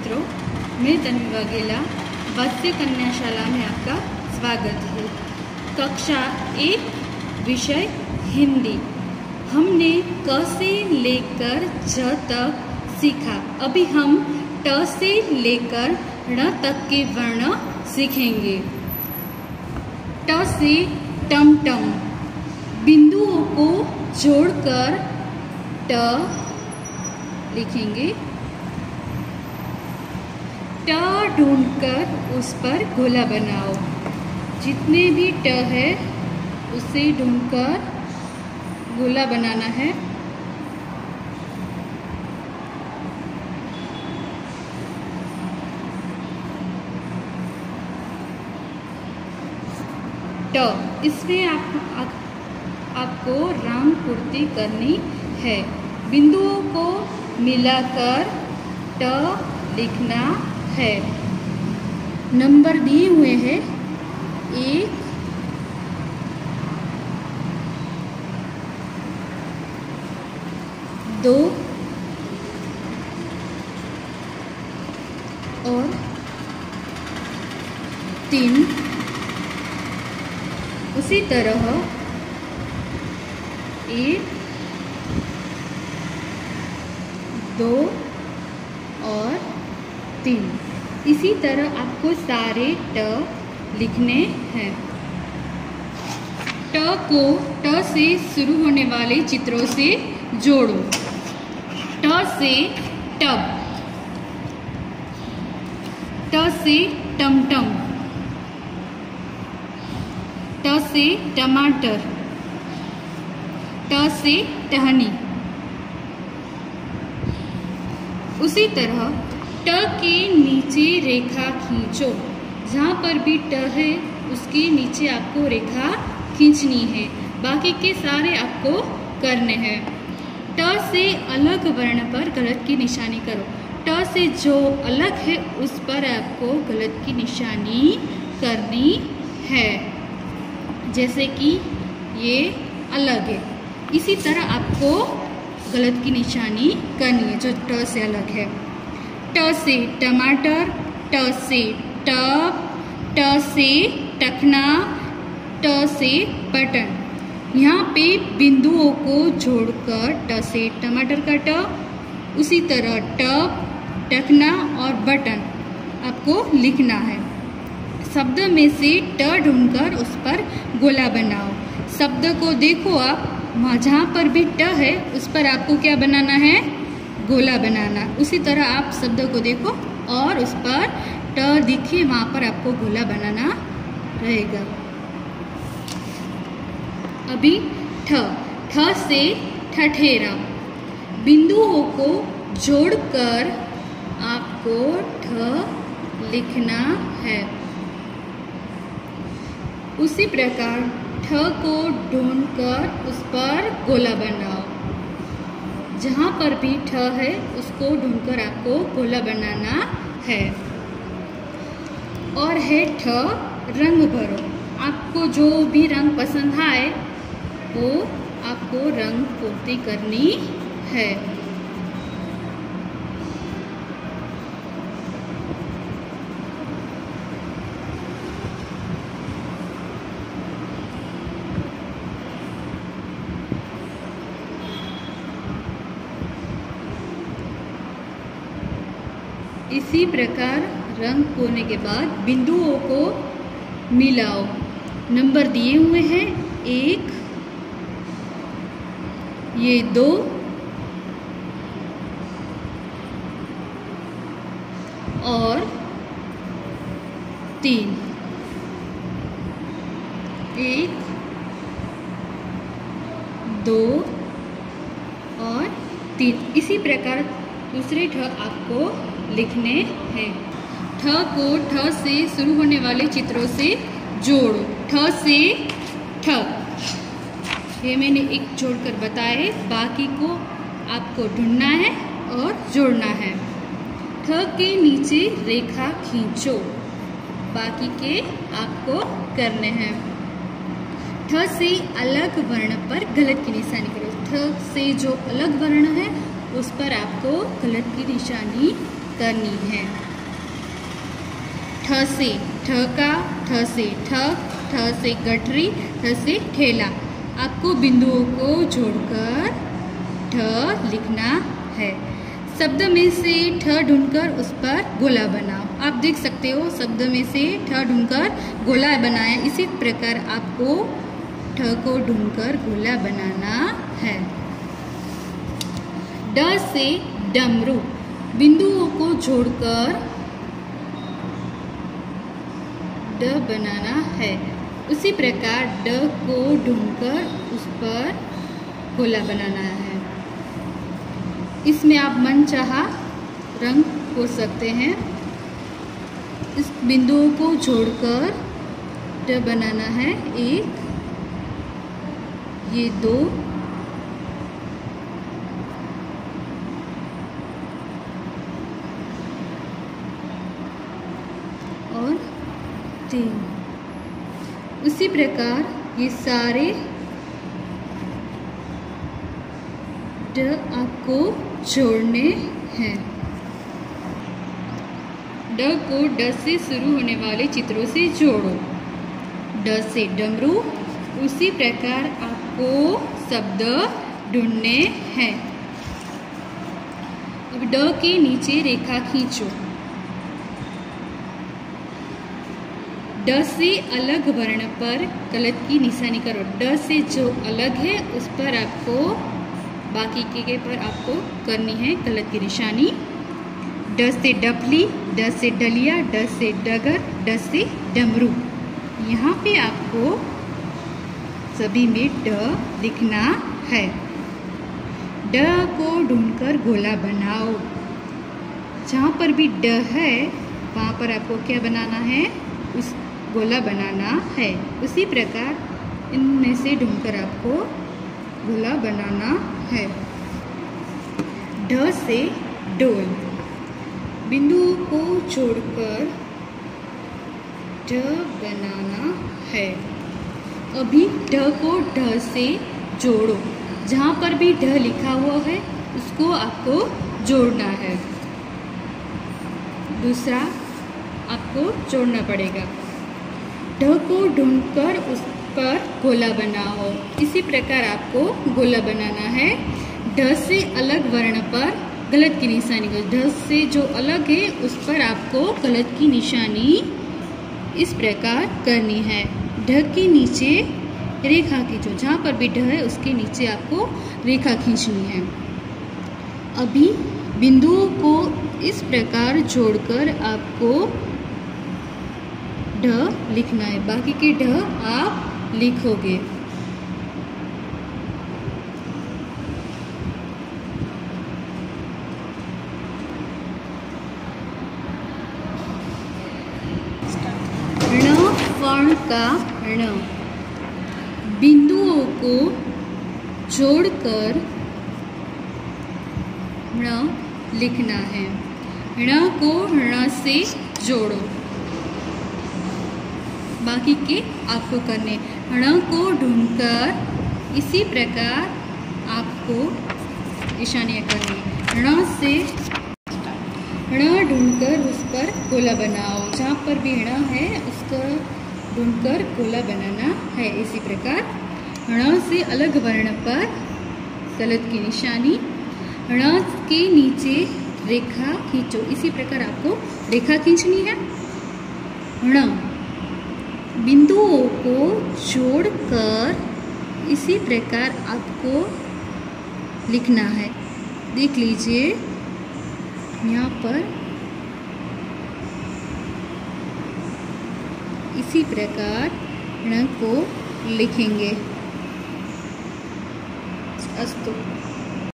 मित्रों, मैं तन्वी वाघेला वात्स्य कन्याशाला में आपका स्वागत है। कक्षा 1 विषय हिंदी। हमने क से लेकर ज तक सीखा। अभी हम ट से लेकर ण तक के वर्ण सीखेंगे। ट से टमटम। बिंदुओं को जोड़कर ट लिखेंगे। ट ढूंढकर उस पर गोला बनाओ। जितने भी ट है उसे ढूंढकर गोला बनाना है। ट इसमें आपको रंग पूर्ति करनी है। बिंदुओं को मिलाकर ट लिखना है। नंबर दिए हुए हैं 1, 2 और 3। उसी तरह 1, 2 और 3। इसी तरह आपको सारे ट लिखने हैं। ट को ट से शुरू होने वाले चित्रों से जोड़ो। ट से टब, ट से टमटम, ट से टमाटर, ट से टहनी। उसी तरह ट के नीचे रेखा खींचो। जहाँ पर भी ट है उसके नीचे आपको रेखा खींचनी है। बाकी के सारे आपको करने हैं। ट से अलग वर्ण पर गलत की निशानी करो। ट से जो अलग है उस पर आपको गलत की निशानी करनी है। जैसे कि ये अलग है, इसी तरह आपको गलत की निशानी करनी है जो ट से अलग है। ट से टमाटर, ट से टब, ट से टखना, ट से बटन। यहाँ पे बिंदुओं को जोड़कर ट से टमाटर का ट, उसी तरह टब, टखना और बटन आपको लिखना है। शब्द में से ट ढूंढकर उस पर गोला बनाओ। शब्द को देखो आप, जहाँ पर भी ट है उस पर आपको क्या बनाना है? गोला बनाना। उसी तरह आप शब्द को देखो और उस पर ट दिखे वहाँ पर आपको गोला बनाना रहेगा। अभी ठ। ठ से ठठेरा। बिंदुओं को जोड़कर आपको ठ लिखना है। उसी प्रकार ठ को ढूंढकर उस पर गोला बनाओ। जहाँ पर भी ठ है उसको ढूंढकर आपको गोला बनाना है। और है ठ रंग भरो। आपको जो भी रंग पसंद आए वो आपको रंग पूर्ति करनी है। इसी प्रकार रंग होने के बाद बिंदुओं को मिलाओ। नंबर दिए हुए हैं 1, ये 2 और 3। 1, 2 और 3। इसी प्रकार दूसरे ठ आपको लिखने हैं। ठ को ठ से शुरू होने वाले चित्रों से जोड़ो। ठ से ठग। ये मैंने एक जोड़कर बताए, बाकी को आपको ढूंढना है और जोड़ना है। ठ के नीचे रेखा खींचो। बाकी के आपको करने हैं। ठ से अलग वर्ण पर गलत की निशानी करो। ठ से जो अलग वर्ण है उस पर आपको गलत की निशानी करनी है। ठ से ठका, ठ से ठक, ठ से गठरी, ठ से ठेला। आपको बिंदुओं को जोड़कर ठ लिखना है। शब्द में से ठ ढूंढकर उस पर गोला बनाओ। आप देख सकते हो शब्द में से ठ ढूंढकर गोला बनाया। इसी प्रकार आपको ठ को ढूंढकर गोला बनाना है। ड से डमरू। बिंदुओं को जोड़कर ड बनाना है। उसी प्रकार ड को ढूंढकर उस पर गोला बनाना है। इसमें आप मनचाहा रंग हो सकते हैं। इस बिंदुओं को जोड़कर ड बनाना है। एक, ये दो, और तीन। उसी प्रकार ये सारे ड आपको जोड़ने हैं। ड को ड से शुरू होने वाले चित्रों से जोड़ो। ड से डमरू। उसी प्रकार आपको शब्द ढूंढने हैं। अब ड के नीचे रेखा खींचो। ड से अलग वर्ण पर गलत की निशानी करो। ड से जो अलग है उस पर आपको, बाकी के पर आपको करनी है गलत की निशानी। ड से डफली, ड से डलिया, ड से डगर, ड से डमरू। यहाँ पे आपको सभी में ड लिखना है। ड को ढूंढकर गोला बनाओ। जहाँ पर भी ड है वहाँ पर आपको क्या बनाना है, उस गोला बनाना है। उसी प्रकार इनमें से ढूंढकर आपको गोला बनाना है। ढ से डोल। बिंदुओं को जोड़कर ढ बनाना है। अभी ढ को ढ से जोड़ो। जहाँ पर भी ढ लिखा हुआ है उसको आपको जोड़ना है। दूसरा आपको जोड़ना पड़ेगा। ढ को ढूंढकर उस पर गोला बनाओ। इसी प्रकार आपको गोला बनाना है। ढ से अलग वर्ण पर गलत की निशानी करो। ढ से जो अलग है उस पर आपको गलत की निशानी इस प्रकार करनी है। ढ के नीचे रेखा खींचो। जहाँ पर भी ढ है उसके नीचे आपको रेखा खींचनी है। अभी बिंदुओं को इस प्रकार जोड़कर आपको ढ लिखना है। बाकी के ढ आप लिखोगे। ण फण का ण। बिंदुओं को जोड़कर ण लिखना है। ण को ण से जोड़ो। बाकी के आपको करने। ण को ढूंढकर इसी प्रकार आपको निशानियाँ करनी। ण से ण ढूंढकर उस पर गोला बनाओ। जहाँ पर भी ण है उसको ढूंढकर गोला बनाना है। इसी प्रकार ण से अलग वर्ण पर गलत की निशानी। ण के नीचे रेखा खींचो। इसी प्रकार आपको रेखा खींचनी है। ण बिंदुओं को जोड़कर इसी प्रकार आपको लिखना है। देख लीजिए यहाँ पर इसी प्रकार ण को लिखेंगे। अस्तु।